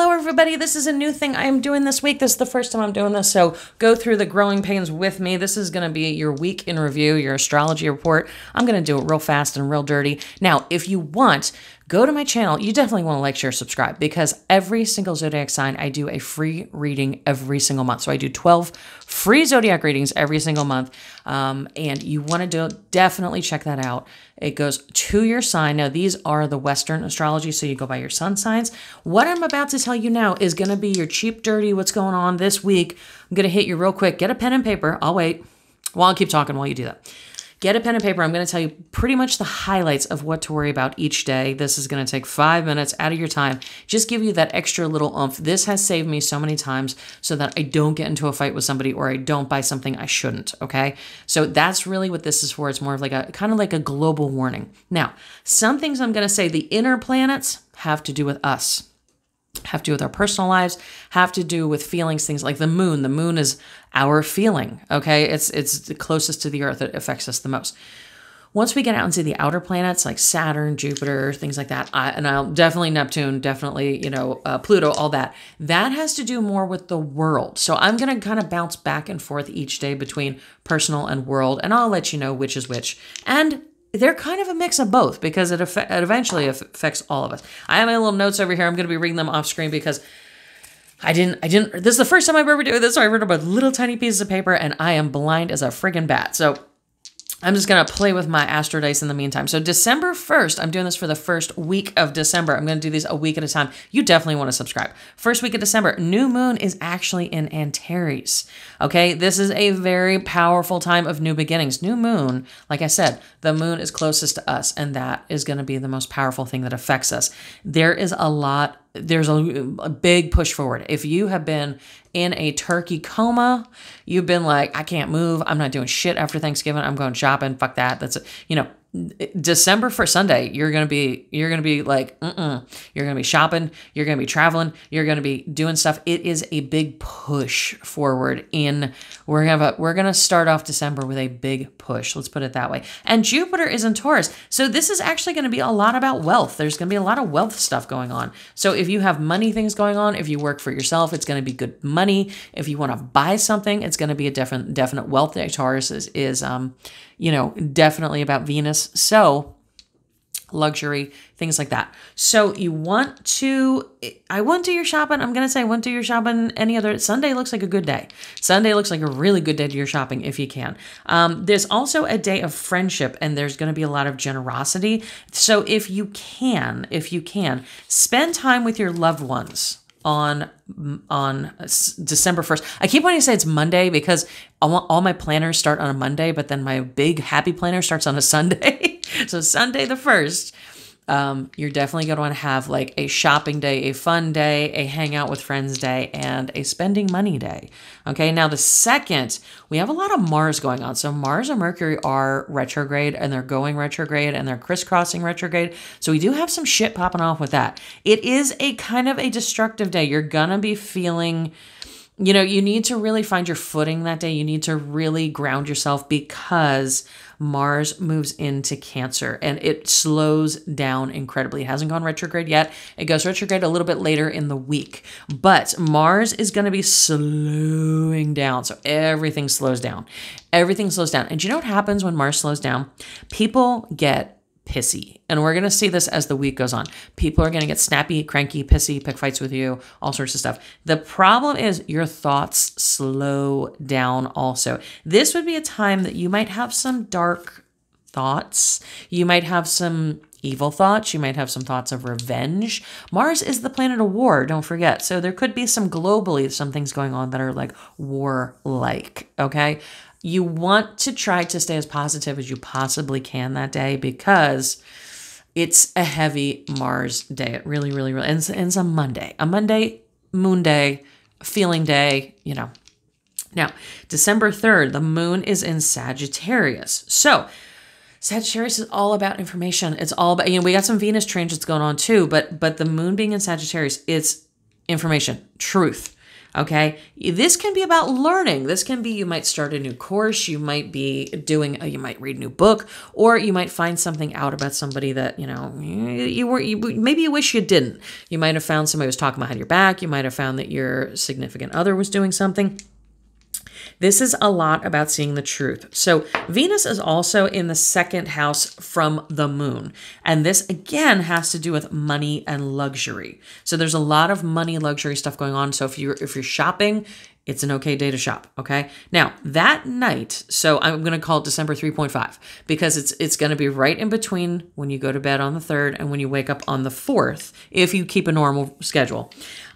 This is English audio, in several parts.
Hello everybody, this is a new thing I am doing this week. This is the first time I'm doing this, so go through the growing pains with me. This is going to be your week in review, your astrology report. I'm going to do it real fast and real dirty. Now, if you want, go to my channel. You definitely want to like, share, subscribe, because every single zodiac sign, I do a free reading every single month. So I do 12 free zodiac readings every single month, and you want to definitely check that out. It goes to your sign. Now, these are the Western astrology, so you go by your sun signs. What I'm about to tell you now is going to be your cheap, dirty, what's going on this week. I'm going to hit you real quick. Get a pen and paper. I'll wait. Well, I'll keep talking while you do that. Get a pen and paper. I'm going to tell you pretty much the highlights of what to worry about each day. This is going to take 5 minutes out of your time. Just give you that extra little oomph. This has saved me so many times so that I don't get into a fight with somebody or I don't buy something I shouldn't, okay? So that's really what this is for. It's more of like a kind of like a global warning. Now, some things I'm going to say, the inner planets have to do with us. Have to do with our personal lives, have to do with feelings, things like the moon. The moon is our feeling, okay? It's the closest to the earth. It affects us the most. Once we get out into the outer planets like Saturn, Jupiter, things like that, and I'll definitely Neptune, definitely, Pluto, all that, that has to do more with the world. So I'm going to kind of bounce back and forth each day between personal and world, and I'll let you know which is which. And they're kind of a mix of both because it eventually affects all of us. I have my little notes over here. I'm going to be reading them off screen because this is the first time I've ever doing this. So I wrote up a little tiny pieces of paper and I am blind as a friggin' bat. So I'm just going to play with my astro dice in the meantime. So December 1st, I'm doing this for the first week of December. I'm going to do these a week at a time. You definitely want to subscribe. First week of December, new moon is actually in Antares. Okay, this is a very powerful time of new beginnings. New moon, like I said, the moon is closest to us, and that is going to be the most powerful thing that affects us. There's a big push forward. If you have been in a turkey coma, you've been like, I can't move. I'm not doing shit after Thanksgiving. I'm going shopping. Fuck that. That's, December 1st, Sunday, you're going to be like, you're going to be shopping. You're going to be traveling. You're going to be doing stuff. It is a big push forward we're going to start off December with a big push. Let's put it that way. And Jupiter is in Taurus. So this is actually going to be a lot about wealth. There's going to be a lot of wealth stuff going on. So if you have money things going on, if you work for yourself, it's going to be good money. If you want to buy something, it's going to be a definite wealth day. Taurus is definitely about Venus. So luxury, things like that. So I wouldn't do your shopping. I'm going to say I wouldn't do your shopping any other. Sunday looks like a good day. Sunday looks like a really good day to your shopping if you can. There's also a day of friendship and there's going to be a lot of generosity. So if you can, spend time with your loved ones on December 1st. I keep wanting to say it's Monday because all my planners start on a Monday, but then my big happy planner starts on a Sunday. So Sunday the 1st, you're definitely going to want to have like a shopping day, a fun day, a hang out with friends day, and a spending money day. Okay, now the 2nd, we have a lot of Mars going on. So Mars and Mercury are retrograde and they're going retrograde and they're crisscrossing retrograde. So we do have some shit popping off with that. It is a kind of a destructive day. You're going to be feeling, you need to really find your footing that day. You need to really ground yourself because Mars moves into Cancer and it slows down incredibly. It hasn't gone retrograde yet. It goes retrograde a little bit later in the week, but Mars is going to be slowing down. So everything slows down. Everything slows down. And you know what happens when Mars slows down? People get pissy. And we're going to see this as the week goes on. People are going to get snappy, cranky, pissy, pick fights with you, all sorts of stuff. The problem is your thoughts slow down also. This would be a time that you might have some dark thoughts. You might have some evil thoughts. You might have some thoughts of revenge. Mars is the planet of war, don't forget. So there could be some things going on that are like war-like, okay? You want to try to stay as positive as you possibly can that day because it's a heavy Mars day. It really, really, really, and it's a Monday, moon day, feeling day, Now, December 3rd, the moon is in Sagittarius. So Sagittarius is all about information. It's all about, we got some Venus transits going on too, but the moon being in Sagittarius, it's information, truth. Okay. This can be about learning. This can be, you might start a new course. You might be doing, you might read a new book, or you might find something out about somebody that, maybe you wish you didn't. You might have found somebody who was talking behind your back. You might have found that your significant other was doing something. This is a lot about seeing the truth. So Venus is also in the second house from the moon. And this again has to do with money and luxury. So there's a lot of money luxury stuff going on. So if you're shopping, it's an okay day to shop. Okay. Now that night, so I'm going to call it December 3.5 because it's going to be right in between when you go to bed on the 3rd and when you wake up on the 4th, if you keep a normal schedule.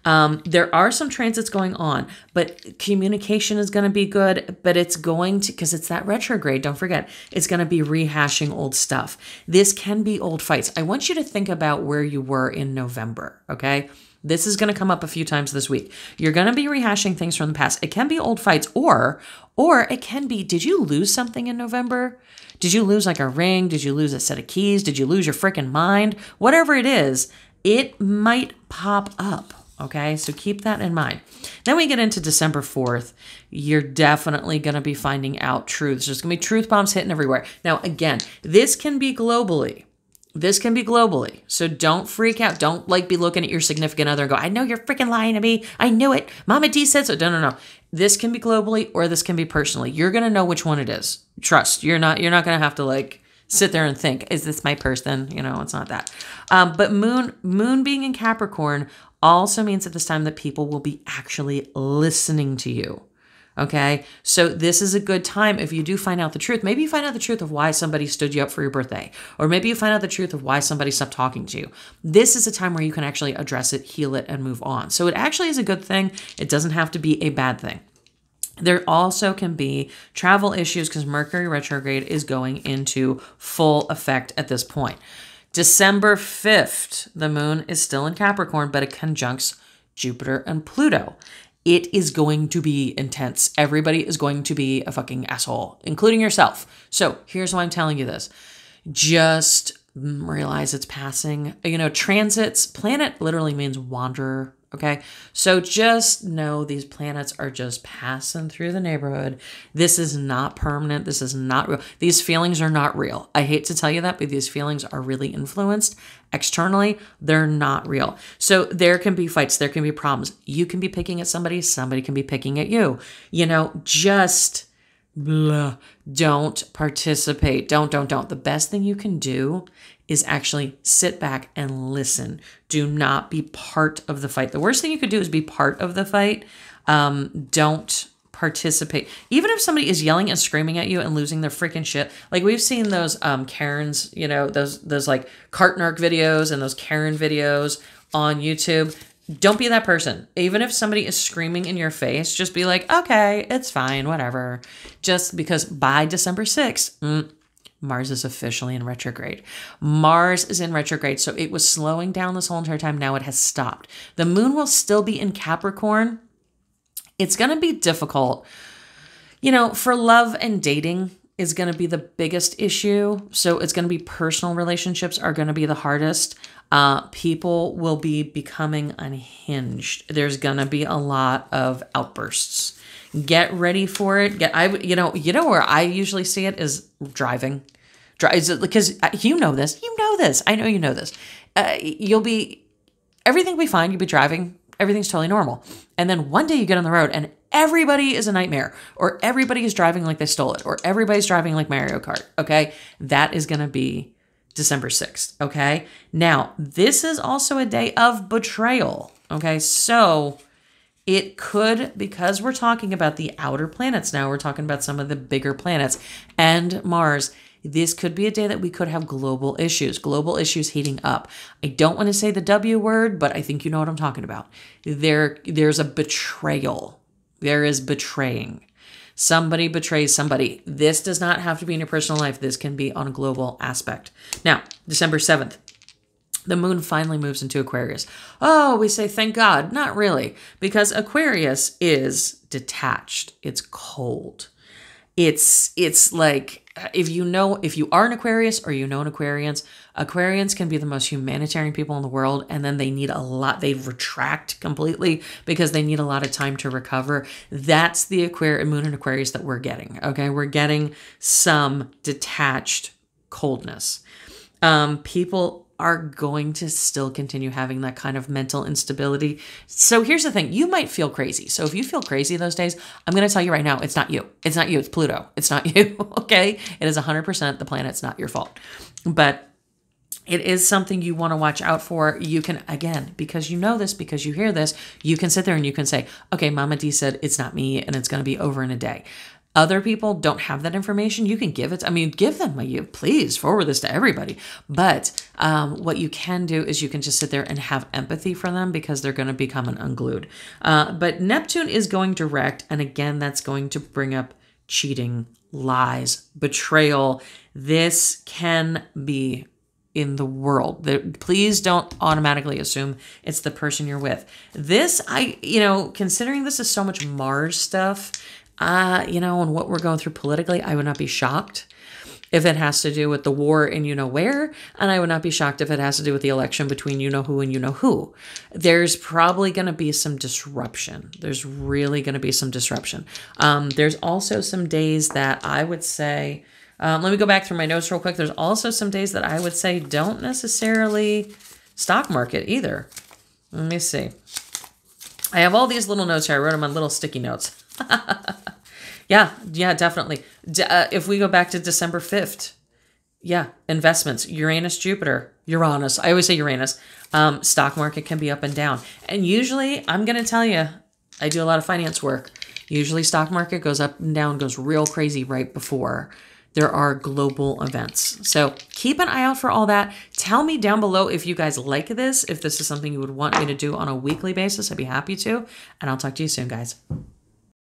There are some transits going on, but communication is going to be good, but it's going to, because it's that retrograde, don't forget, it's going to be rehashing old stuff. This can be old fights. I want you to think about where you were in November, okay? This is going to come up a few times this week. You're going to be rehashing things from the past. It can be old fights, or it can be, did you lose something in November? Did you lose like a ring? Did you lose a set of keys? Did you lose your freaking mind? Whatever it is, it might pop up. Okay, so keep that in mind. Then we get into December 4th. You're definitely going to be finding out truths. There's going to be truth bombs hitting everywhere. Now, again, this can be globally. This can be globally. So don't freak out. Don't be looking at your significant other and go, I know you're freaking lying to me. I knew it. Mama D said so. No. This can be globally or this can be personally. You're going to know which one it is. Trust. You're not going to have to sit there and think, is this my person? It's not that. But moon being in Capricorn also means at this time that people will be actually listening to you. Okay. So this is a good time. If you do find out the truth, maybe you find out the truth of why somebody stood you up for your birthday, or maybe you find out the truth of why somebody stopped talking to you. This is a time where you can actually address it, heal it, and move on. So it actually is a good thing. It doesn't have to be a bad thing. There also can be travel issues because Mercury retrograde is going into full effect at this point. December 5th, the moon is still in Capricorn, but it conjuncts Jupiter and Pluto. It is going to be intense. Everybody is going to be a fucking asshole, including yourself. So here's why I'm telling you this. Just realize it's passing. Transits, planet literally means wanderer. Okay, so just know these planets are just passing through the neighborhood. This is not permanent. This is not real. These feelings are not real. I hate to tell you that, but these feelings are really influenced externally. They're not real. So there can be fights. There can be problems. You can be picking at somebody. Somebody can be picking at you. Just don't participate. Don't. The best thing you can do is actually sit back and listen. Do not be part of the fight. The worst thing you could do is be part of the fight. Don't participate. Even if somebody is yelling and screaming at you and losing their freaking shit. We've seen those Karens, those cart narc videos and those Karen videos on YouTube. Don't be that person. Even if somebody is screaming in your face, just be like, okay, it's fine, whatever. Just because by December 6th, Mars is officially in retrograde. Mars is in retrograde, so it was slowing down this whole entire time. Now it has stopped. The moon will still be in Capricorn. It's going to be difficult. For love and dating is going to be the biggest issue. So it's going to be personal relationships are going to be the hardest. People will be becoming unhinged. There's going to be a lot of outbursts. Get ready for it. Where I usually see it is driving. Because you know this. I know you know this. Everything will be fine. You'll be driving. Everything's totally normal. And then one day you get on the road and everybody is a nightmare, or everybody is driving like they stole it, or everybody's driving like Mario Kart. Okay. That is going to be December 6th. Okay. Now, this is also a day of betrayal. Okay. So it could, because we're talking about the outer planets now, we're talking about some of the bigger planets and Mars. This could be a day that we could have global issues heating up. I don't want to say the W word, but I think you know what I'm talking about. There's a betrayal. There is betraying. Somebody betrays somebody. This does not have to be in your personal life. This can be on a global aspect. Now, December 7th. The moon finally moves into Aquarius. Oh, we say thank God. Not really, because Aquarius is detached. It's cold. It's like, if you are an Aquarius or you know an Aquarians, Aquarians can be the most humanitarian people in the world, and then they need a lot, they retract completely because they need a lot of time to recover. That's the Moon and Aquarius that we're getting, okay? We're getting some detached coldness. People are going to still continue having that kind of mental instability. So here's the thing. You might feel crazy. So if you feel crazy those days, I'm going to tell you right now, it's not you. It's not you. It's Pluto. It's not you. Okay. It is 100% the planet's not your fault. But it is something you want to watch out for. You can, again, because you know this, because you hear this, you can sit there and you can say, okay, Mama D said it's not me and it's going to be over in a day. Other people don't have that information. You can give it. I mean, give them. Please forward this to everybody. But what you can do is you can just sit there and have empathy for them because they're going to become unglued. But Neptune is going direct. And again, that's going to bring up cheating, lies, betrayal. This can be in the world. Please don't automatically assume it's the person you're with. This, considering this is so much Mars stuff, and what we're going through politically, I would not be shocked if it has to do with the war in you-know-where, and I would not be shocked if it has to do with the election between you-know-who and you-know-who. There's probably going to be some disruption. There's really going to be some disruption. There's also some days that I would say, let me go back through my notes real quick. There's also some days that I would say don't necessarily stock market either. Let me see. I have all these little notes here. I wrote them on little sticky notes. Yeah, definitely. If we go back to December 5th, investments, Uranus, Jupiter, Uranus. I always say Uranus. Stock market can be up and down. And usually, I'm going to tell you, I do a lot of finance work. Usually stock market goes up and down, goes real crazy right before there are global events. So keep an eye out for all that. Tell me down below if you guys like this, if this is something you would want me to do on a weekly basis. I'd be happy to. And I'll talk to you soon, guys.